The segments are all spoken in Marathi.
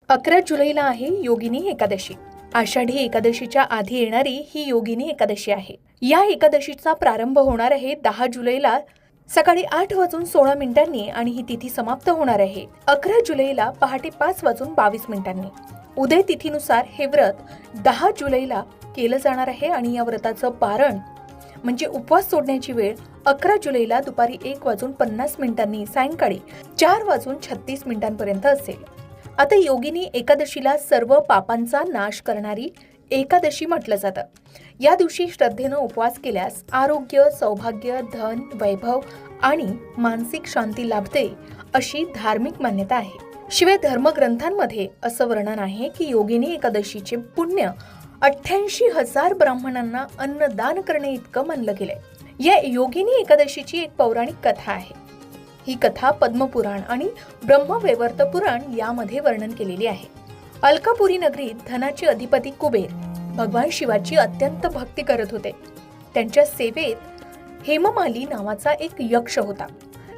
11 जुलैला आहे योगिनी एकादशी. आषाढी एकादशीच्या आधी येणारी ही योगिनी एकादशी आहे. या एकादशीचा प्रारंभ होणार आहे 10 जुलैला सकाळी 8:16 आणि ही तिथी समाप्त होणार आहे 11 जुलैला पहाटे 5:22. उदय तिथीनुसार हे व्रत 10 जुलैला केलं जाणार आहे आणि या व्रताचं पारण म्हणजे उपवास सोडण्याची वेळ 11 जुलैला दुपारी 1:50 सायंकाळी 4:36 असेल. आता योगिनी एकादशीला सर्व पापांचा नाश करणारी एकादशी म्हटलं जातं. या दिवशी श्रद्धेनं उपवास केल्यास आरोग्य, सौभाग्य, धन, वैभव आणि मानसिक शांती लाभते अशी धार्मिक मान्यता आहे. शिवाय धर्मग्रंथांमध्ये असं वर्णन आहे की योगिनी एकादशीचे पुण्य 88,000 ब्राह्मणांना अन्नदान करणे इतकं मानलं गेलंय. या योगिनी एकादशीची एक पौराणिक कथा आहे. ही कथा पद्मपुराण आणि ब्रह्मवैवर्त पुराण यामध्ये वर्णन केलेली आहे. अलकापुरी नगरीत धनाचे अधिपती कुबेर भगवान शिवाची अत्यंत भक्ती करत होते. त्यांच्या सेवेत हेममाली नावाचा एक यक्ष होता.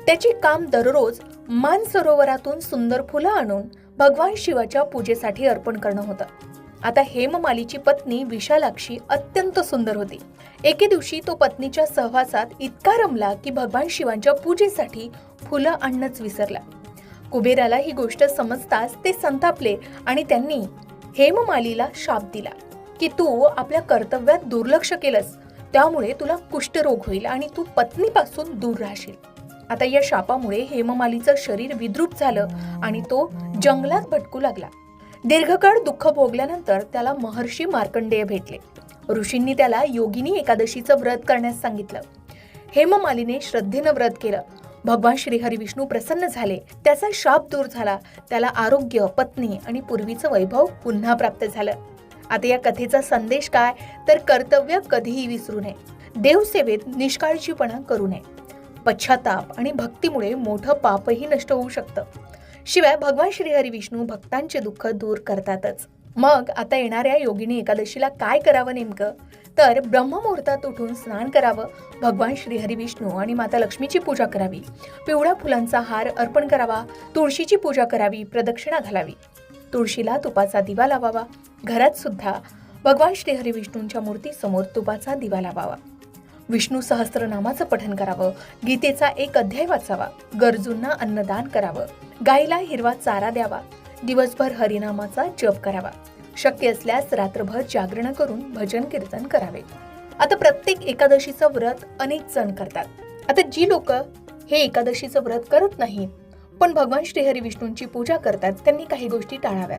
त्याचे काम दररोज मानसरोवरातून सुंदर फुलं आणून भगवान शिवाच्या पूजेसाठी अर्पण करणं होतं. आता हेममालीची पत्नी विशालाक्षी अत्यंत सुंदर होती. एके दिवशी तो पत्नीच्या सहवासात इतका रमला की भगवान शिवांच्या पूजेसाठी फुलं आणणंच विसरला. कुबेराला ही गोष्ट समजताच ते संतापले आणि त्यांनी हेममालीला शाप दिला की तू आपल्या कर्तव्यात दुर्लक्ष केलंस, त्यामुळे तुला कुष्ठरोग होईल आणि तू पत्नीपासून दूर राहशील. आता या शापामुळे हेममालीचं शरीर विद्रूप झालं आणि तो जंगलात भटकू लागला. दीर्घकाळ दुःख भोगल्यानंतर त्याला महर्षी मार्कंडेय भेटले. ऋषींनी त्याला योगिनी एकादशीचं व्रत करण्यास सांगितलं. हेममालीने श्रद्धेनं व्रत केलं. भगवान श्री हरी विष्णू प्रसन्न झाले. त्याचा शाप दूर झाला. त्याला आरोग्य, पत्नी आणि पूर्वीचं वैभव पुन्हा प्राप्त झालं. आता या कथेचा संदेश काय तर कर्तव्य कधीही विसरू नये. देवसेवेत निष्काळजीपणा करू नये. पश्चाताप आणि भक्तीमुळे मोठं पापही नष्ट होऊ शकतं. शिवाय भगवान श्री हरी विष्णू भक्तांचे दुःख दूर करतातच. मग आता येणाऱ्या योगिनी एकादशीला काय करावं नेमकं तर ब्रह्ममुहूर्तात उठून स्नान करावं, भगवान श्री हरी विष्णू आणि माता लक्ष्मीची पूजा करावी, पिवळ्या फुलांचा हार अर्पण करावा, तुळशीची पूजा करावी, प्रदक्षिणा घालावी, तुळशीला तुपाचा दिवा लावावा. घरात सुद्धा भगवान श्री हरी विष्णूंच्या मूर्तीसमोर तुपाचा दिवा लावावा. विष्णू सहस्त्रनामाचं पठण करावं, गीतेचा एक अध्याय वाचावा, गरजूंना अन्नदान करावं, गायीला हिरवा चारा द्यावा, दिवसभर हरिनामाचा जप करावा. शक्य असल्यास रात्रभर जागरण करून भजन कीर्तन करावे. आता प्रत्येक एकादशीचं व्रत अनेक जण करतात. आता जी लोक हे एकादशीचं व्रत करत नाहीत पण भगवान श्री हरी विष्णूंची पूजा करतात त्यांनी काही गोष्टी टाळाव्यात.